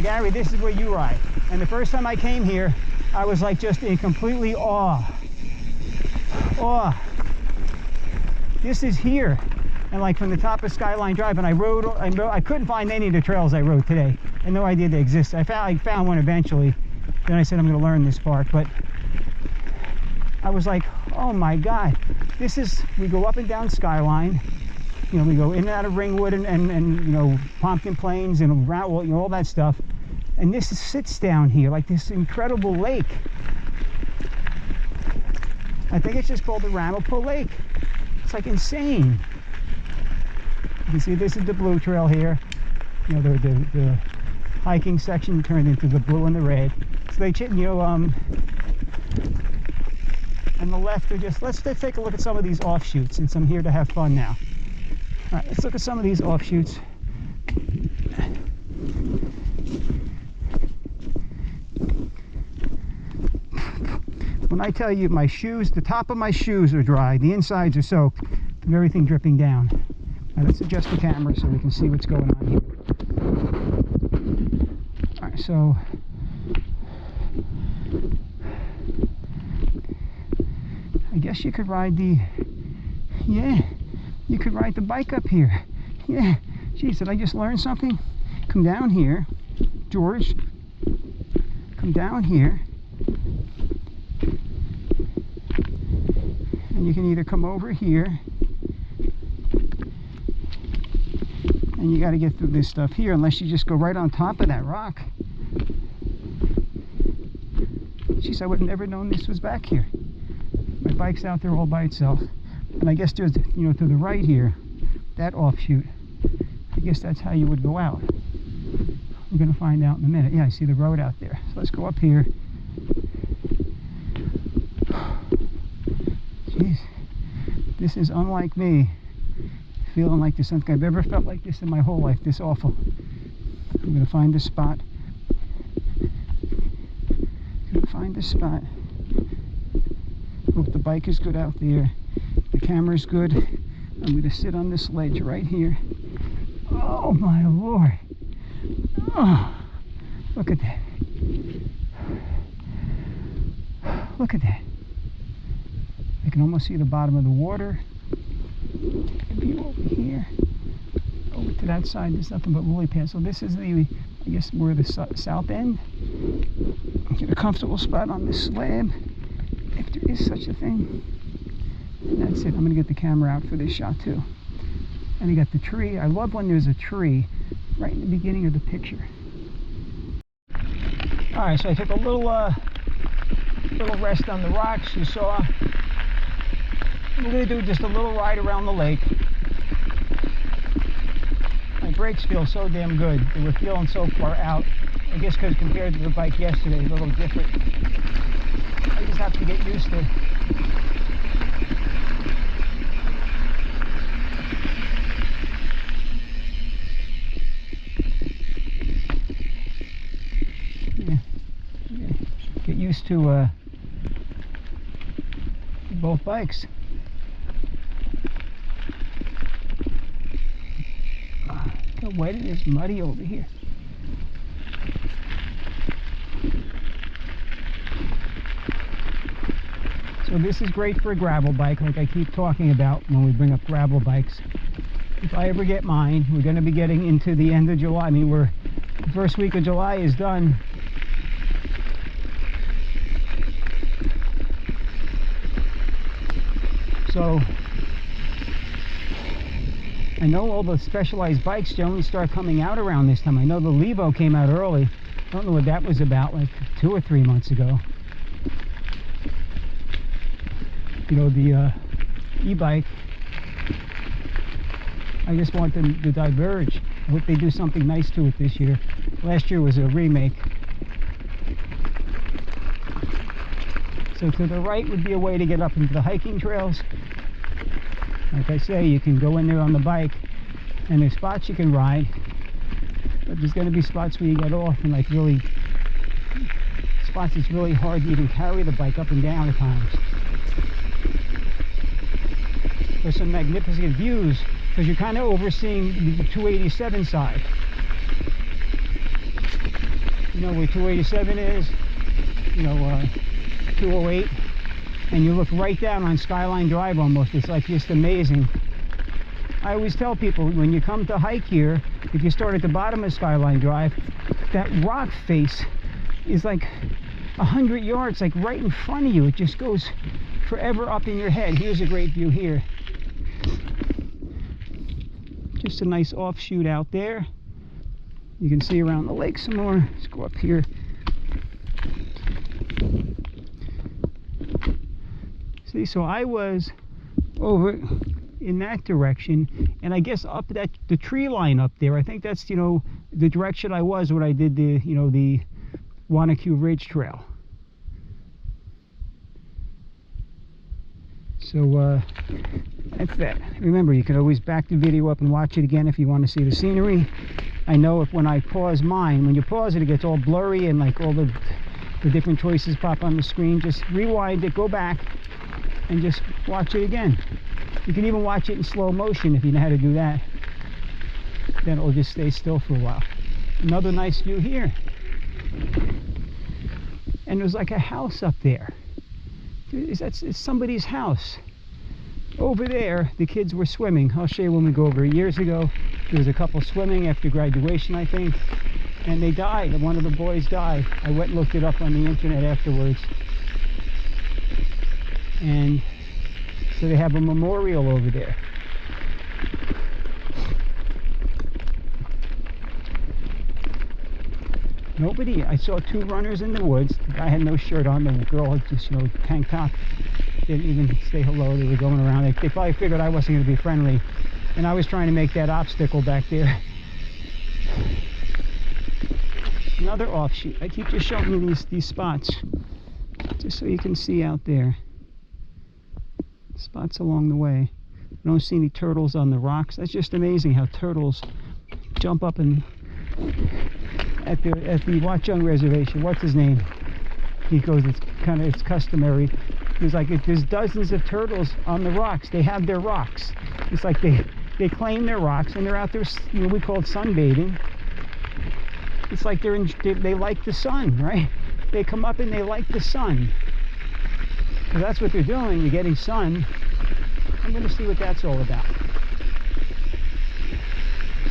Gary, this is where you ride. And the first time I came here, I was like just in completely awe. This is here. And like from the top of Skyline Drive, and I couldn't find any of the trails I rode today. I had no idea they existed. I found one eventually. Then I said I'm going to learn this part, but I was like, oh my God, this is, we go up and down Skyline, you know, we go in and out of Ringwood and you know, Pompkin Plains and around, you know, all that stuff. And this sits down here like this incredible lake. I think it's just called the Ramapo Lake. It's like insane. You can see this is the blue trail here. You know, the hiking section turned into the blue and the red. So they, you know, on the left are just, let's take a look at some of these offshoots, since I'm here to have fun now. All right, let's look at some of these offshoots. When I tell you my shoes, the top of my shoes are dry, the insides are soaked, and everything dripping down. Now let's adjust the camera so we can see what's going on here. All right, so I guess you could ride the, yeah, you could ride the bike up here. Yeah, geez, did I just learn something? Come down here, George, come down here, and you can either come over here, and you got to get through this stuff here, unless you just go right on top of that rock. Jeez, I would have never known this was back here. My bike's out there all by itself. And I guess there's, you know, to the right here, that offshoot, I guess that's how you would go out. We're going to find out in a minute. Yeah, I see the road out there. So let's go up here. Jeez, this is unlike me. Feeling like this. I don't think I've ever felt like this in my whole life. This awful. I'm going to find this spot. Find this spot. Hope the bike is good out there. The camera's good. I'm going to sit on this ledge right here. Oh my Lord. Oh, look at that. Look at that. I can almost see the bottom of the water. Take a view over here. Over to that side, there's nothing but lily pads. So this is the, I guess we're the south end. Get a comfortable spot on this slab, if there is such a thing. And that's it. I'm going to get the camera out for this shot too. And you got the tree. I love when there's a tree right in the beginning of the picture. All right, so I took a little rest on the rocks. You saw. We're going to do just a little ride around the lake. My brakes feel so damn good. They were feeling so far out. I guess because compared to the bike yesterday, a little different. I just have to get used to it. Yeah. Get used to both bikes. Look how wet it is, muddy over here. So this is great for a gravel bike, like I keep talking about when we bring up gravel bikes. If I ever get mine, we're going to be getting into the end of July. I mean, the first week of July is done. So I know all the specialized bikes generally start coming out around this time. I know the Levo came out early. I don't know what that was about, like 2 or 3 months ago. You know, the e-bike, I just want them to diverge. I hope they do something nice to it this year. Last year was a remake. So to the right would be a way to get up into the hiking trails. Like I say, you can go in there on the bike, and there's spots you can ride, but there's going to be spots where you get off, and like really spots it's really hard to even carry the bike up and down at times. There's some magnificent views because you're kind of overseeing the 287 side. you know where 287 is, you know, 208, and you look right down on Skyline Drive almost. It's like just amazing. I always tell people, when you come to hike here, if you start at the bottom of Skyline Drive, that rock face is like 100 yards, like right in front of you. It just goes forever up in your head. Here's a great view here. Just a nice offshoot out there. You can see around the lake some more. Let's go up here. See, so I was over in that direction, and I guess up that the tree line up there, I think that's, you know, the direction I was when I did the, you know, the Wanacue Ridge Trail. So that's that. Remember, you can always back the video up and watch it again if you want to see the scenery. I know if when I pause mine, when you pause it, it gets all blurry and like all the different choices pop on the screen. Just rewind it, go back, and just watch it again. You can even watch it in slow motion if you know how to do that. Then it'll just stay still for a while. Another nice view here. And there's like a house up there. It's somebody's house. Over there, the kids were swimming. I'll show you when we go over. Years ago, there was a couple swimming after graduation, I think, and they died. One of the boys died. I went and looked it up on the internet afterwards. And so they have a memorial over there. Nobody. I saw two runners in the woods. The guy had no shirt on. The girl had just, you know, tank top. Didn't even say hello. They were going around. They probably figured I wasn't going to be friendly. And I was trying to make that obstacle back there. Another offshoot. I keep just showing you these spots, just so you can see out there. Spots along the way. I don't see any turtles on the rocks. That's just amazing how turtles jump up and at the Watchung Reservation. What's his name? He goes, it's customary. There's dozens of turtles on the rocks. They have their rocks. It's like they claim their rocks and they're out there, you know, we call it sunbathing. It's like they like the sun, right? They come up and they like the sun. So that's what they're doing. You're getting sun. I'm going to see what that's all about.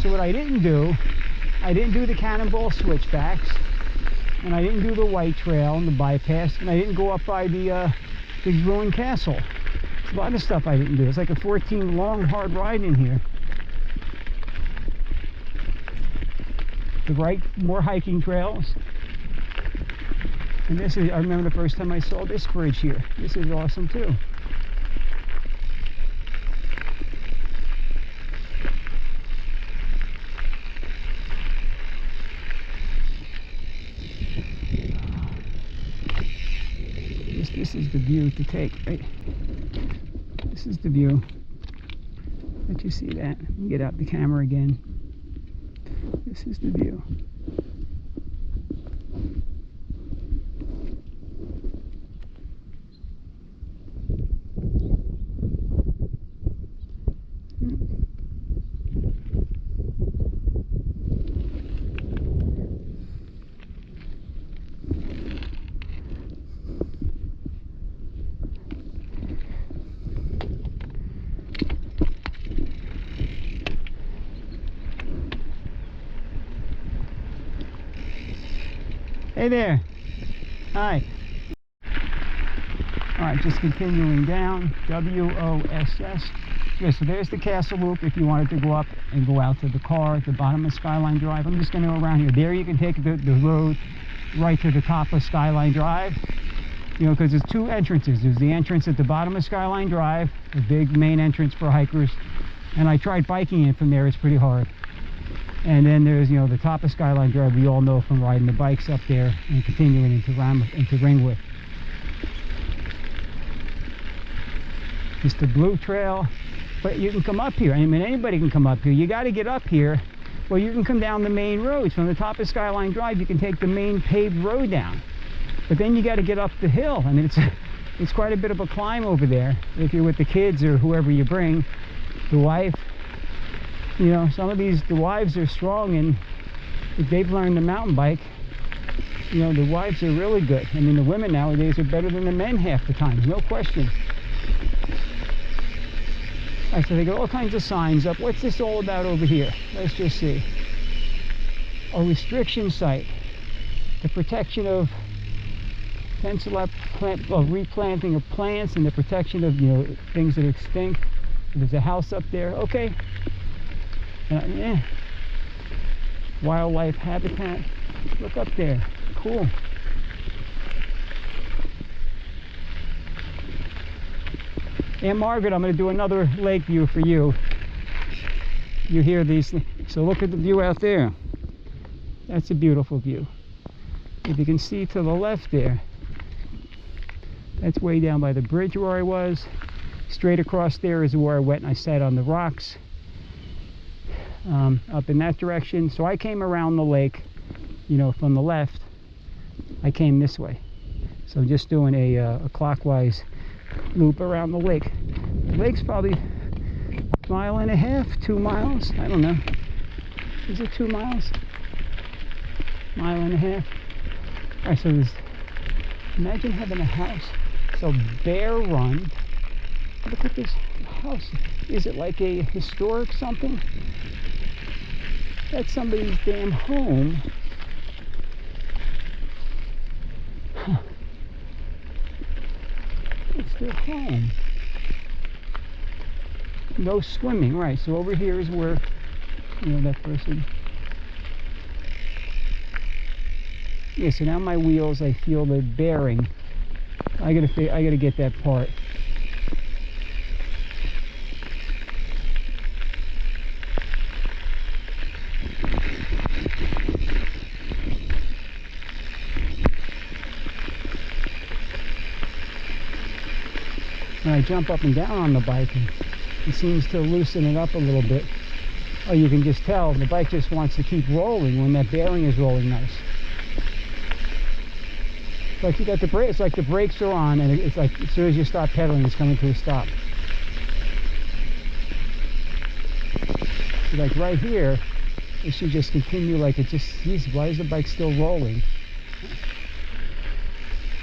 So what I didn't do the Cannonball switchbacks, and I didn't do the White Trail and the bypass, and I didn't go up by the ruined castle. There's a lot of stuff I didn't do. It's like a 14 long hard ride in here. More hiking trails. And this is, I remember the first time I saw this bridge here. This is awesome too. This is the view to take, right? This is the view. Let you see that. Get out the camera again. This is the view. Hey there. Hi. Alright, just continuing down. WOSS. Okay, so there's the Castle Loop if you wanted to go up and go out to the car at the bottom of Skyline Drive. I'm just going to go around here. There you can take the road right to the top of Skyline Drive. You know, because there's two entrances. There's the entrance at the bottom of Skyline Drive, the big main entrance for hikers. And I tried biking it from there. It's pretty hard. And then there's, you know, the top of Skyline Drive we all know from riding the bikes up there and continuing into Ringwood. It's the Blue Trail, but you can come up here. I mean, anybody can come up here. You got to get up here. Well, you can come down the main roads. From the top of Skyline Drive, you can take the main paved road down. But then you got to get up the hill. I mean, it's quite a bit of a climb over there if you're with the kids or whoever you bring, the wife. You know, some of the wives are strong, and if they've learned to mountain bike, You know, the wives are really good. I mean, the women nowadays are better than the men half the time, no question. All right, so they got all kinds of signs up. What's this all about over here? Let's just see. A restriction site. The protection of replanting of plants and the protection of, you know, things that are extinct. There's a house up there. Okay. Yeah. Wildlife habitat. Look up there. Cool. Aunt Margaret, I'm going to do another lake view for you. You hear these things. So look at the view out there. That's a beautiful view. If you can see to the left there, that's way down by the bridge where I was. Straight across there is where I went and I sat on the rocks up in that direction. So I came around the lake, you know, from the left. I came this way. So just doing a clockwise loop around the lake. The lake's probably a mile and a half, 2 miles. I don't know. Is it 2 miles? Mile and a half. All right, so there's, imagine having a house so bear run. Look at this house. Is it like a historic something? That's somebody's damn home. Huh. It's their home. No swimming, right? So over here is where, you know, that person. Yeah, so now my wheels, I feel the bearing. I gotta get that part. When I jump up and down on the bike, and it seems to loosen it up a little bit. Oh, you can just tell the bike just wants to keep rolling when that bearing is rolling nice. Like you got the brake, it's like the brakes are on, and it's like as soon as you stop pedaling, it's coming to a stop. So like right here, it should just continue like it just. Geez, why is the bike still rolling?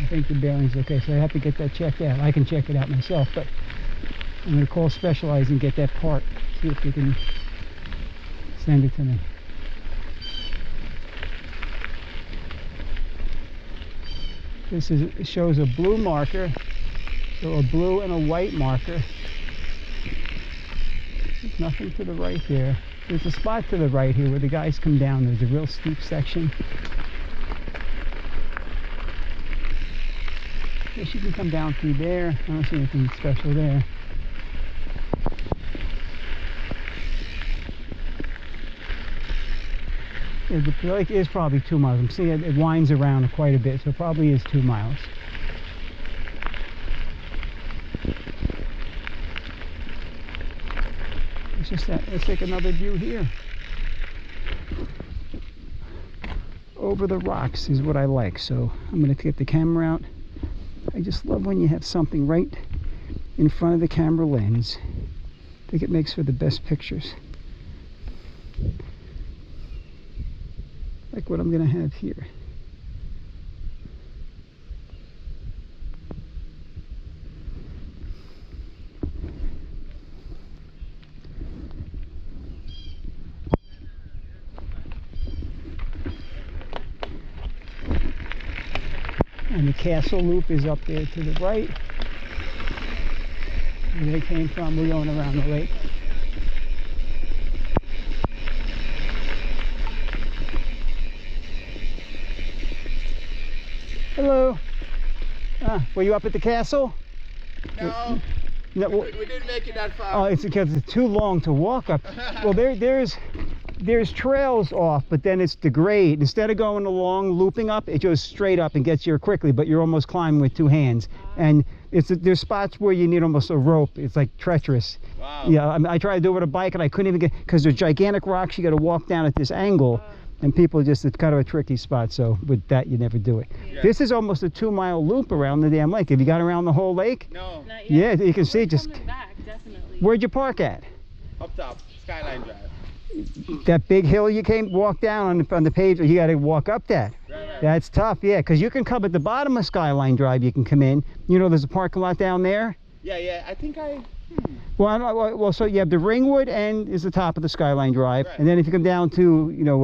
I think the bearing's okay, so I have to get that checked out. I can check it out myself, but I'm going to call Specialized and get that part. See if they can send it to me. This is, it shows a blue marker, so a blue and a white marker. There's nothing to the right there. There's a spot to the right here where the guys come down. There's a real steep section. I guess you can come down through there. I don't see anything special there. Yeah, the lake is probably 2 miles. I'm seeing it winds around quite a bit, so it probably is 2 miles. It's just that, let's take another view here. Over the rocks is what I like, so I'm going to get the camera out. I just love when you have something right in front of the camera lens. I think it makes for the best pictures. Like what I'm going to have here. And the castle loop is up there to the right. Where they came from, we're going around the lake. Hello. Were you up at the castle? No, No, we didn't make it that far. oh, it's because it's too long to walk up. Well, there's trails off, but then it's the grade. Instead of going along, looping up, it goes straight up and gets you quickly, but you're almost climbing with 2 hands. And there's spots where you need almost a rope. It's like treacherous. Wow. Yeah, I tried to do it with a bike, and I couldn't even get, because they're gigantic rocks. You got to walk down at this angle, and people just, it's kind of a tricky spot. So with that, you never do it. Yeah. This is almost a 2 mile loop around the damn lake. Have you got around the whole lake? No, Not yet. Yeah, you can see We're just. coming back, definitely. Where'd you park at? up top, Skyline Drive. That big hill you walked down on the page, you got to walk up that. Right. That's tough, yeah, because you can come at the bottom of Skyline Drive. You can come in. You know, there's a parking lot down there. Yeah. I think I. Well, well, so you have the Ringwood end is the top of the Skyline Drive, Right. and then if you come down to, you know,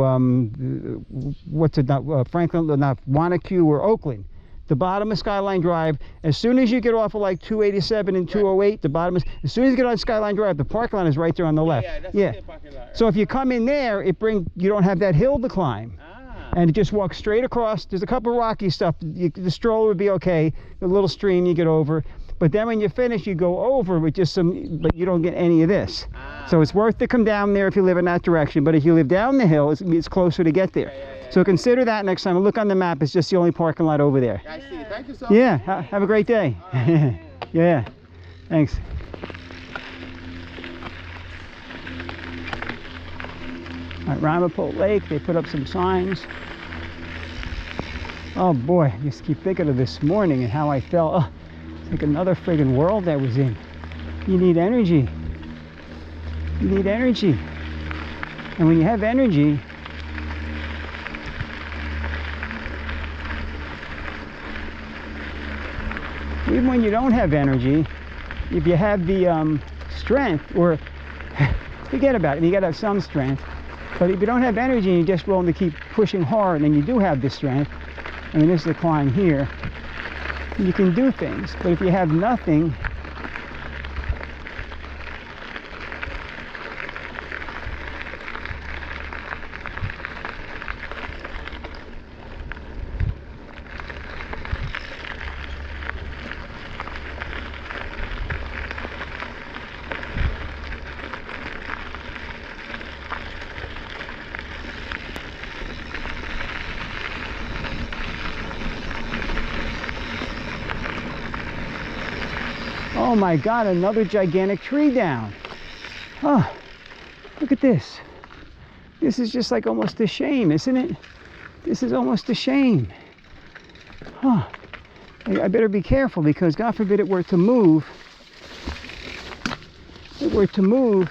what's it, Franklin, not Wanacue or Oakland, the bottom of Skyline Drive, as soon as you get off of like 287 and 208, the bottom is, as soon as you get on Skyline Drive, the parking lot is right there on the left. Yeah, that's the same parking lot. Right? So if you come in there, you don't have that hill to climb. And just walk straight across. There's a couple of rocky stuff. The stroller would be okay. A little stream you get over. But then when you finish, you go over with just some, but you don't get any of this. So it's worth to come down there if you live in that direction. But if you live down the hill, it's closer to get there. So consider that next time. Look on the map. It's just the only parking lot over there. I see. Thank you so much. Yeah, have a great day. Right. Yeah, thanks. At Ramapo Lake, they put up some signs. Oh boy, I just keep thinking of this morning and how I felt. Oh, it's like another friggin' world I was in. You need energy. You need energy. And when you have energy, even when you don't have energy, if you have the strength, or forget about it, you gotta have some strength. But if you don't have energy and you're just willing to keep pushing hard, and you do have the strength, I mean, this is a climb here, you can do things. But if you have nothing, oh my God, another gigantic tree down. Oh, look at this. This is just like almost a shame, isn't it? This is almost a shame. Huh. I better be careful, because God forbid it were to move. It were to move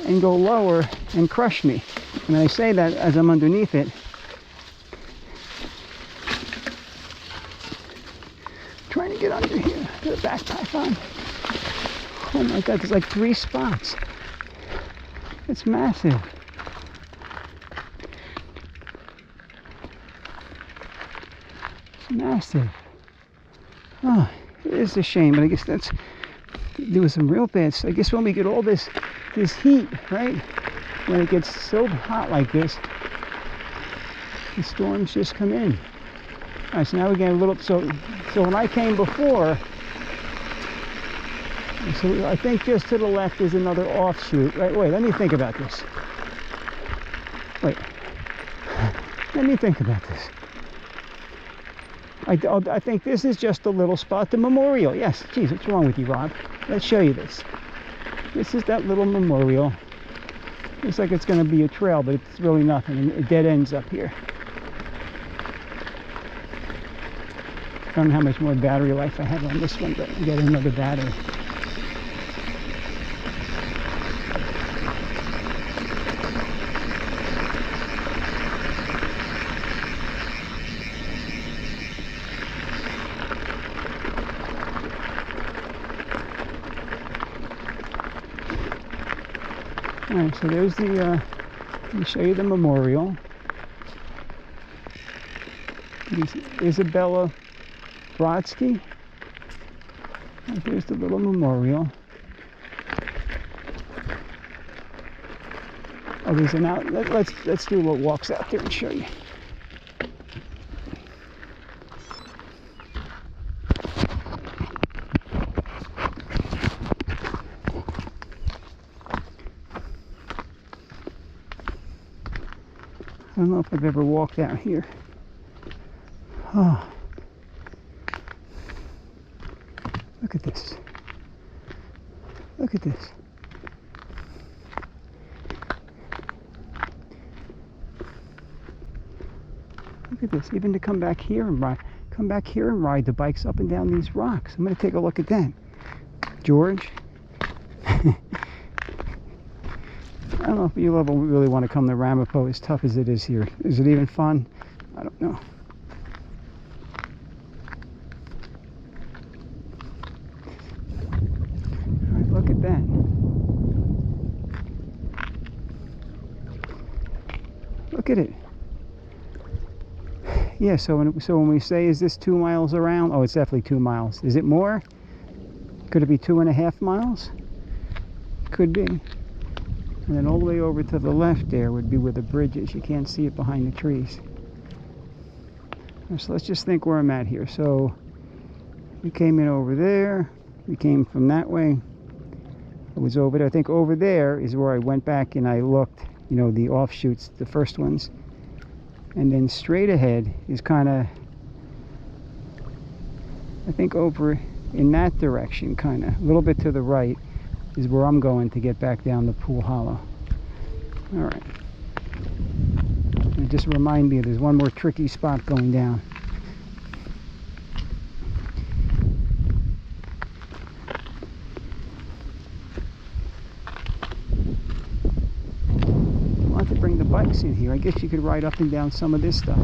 and go lower and crush me. And I say that as I'm underneath it. Trying to get under here. Put a backpack on. Oh my God, there's like 3 spots. It's massive. It's massive. Oh, it is a shame, but I guess there was some real bad. I guess when we get all this heat, right? When it gets so hot like this, the storms just come in. All right, so now we get a little, so when I came before, so I think just to the left is another offshoot, right? Wait, let me think about this. Wait, let me think about this. I think this is just a little spot, the memorial. Yes, geez, what's wrong with you, Rob? Let's show you this. This is that little memorial. Looks like it's going to be a trail, but it's really nothing. And it dead ends up here. I don't know how much more battery life I have on this one, but I get another battery. Alright, so there's the, let me show you the memorial. Isabella Brodsky. Right, there's the little memorial. Oh, there's an out. Let's do a little walks out there and show you. I don't know if I've ever walked out here. Oh. Look at this. Look at this. Look at this. Even to come back here and ride the bikes up and down these rocks. I'm going to take a look at that. George. I don't know if you really want to come to Ramapo as tough as it is here. Is it even fun? I don't know. All right, look at that. Look at it. Yeah, so when we say, is this 2 miles around? Oh, it's definitely 2 miles. Is it more? Could it be 2.5 miles? Could be. And then all the way over to the left there would be where the bridge is. You can't see it behind the trees. So let's just think where I'm at here. So we came in over there. We came from that way. It was over there. I think over there is where I went back and I looked, you know, the offshoots, the first ones. And then straight ahead is kind of, I think over in that direction, kind of a little bit to the right is where I'm going to get back down to Pool Hollow. All right. And just remind me, there's one more tricky spot going down. I want to bring the bikes in here. I guess you could ride up and down some of this stuff.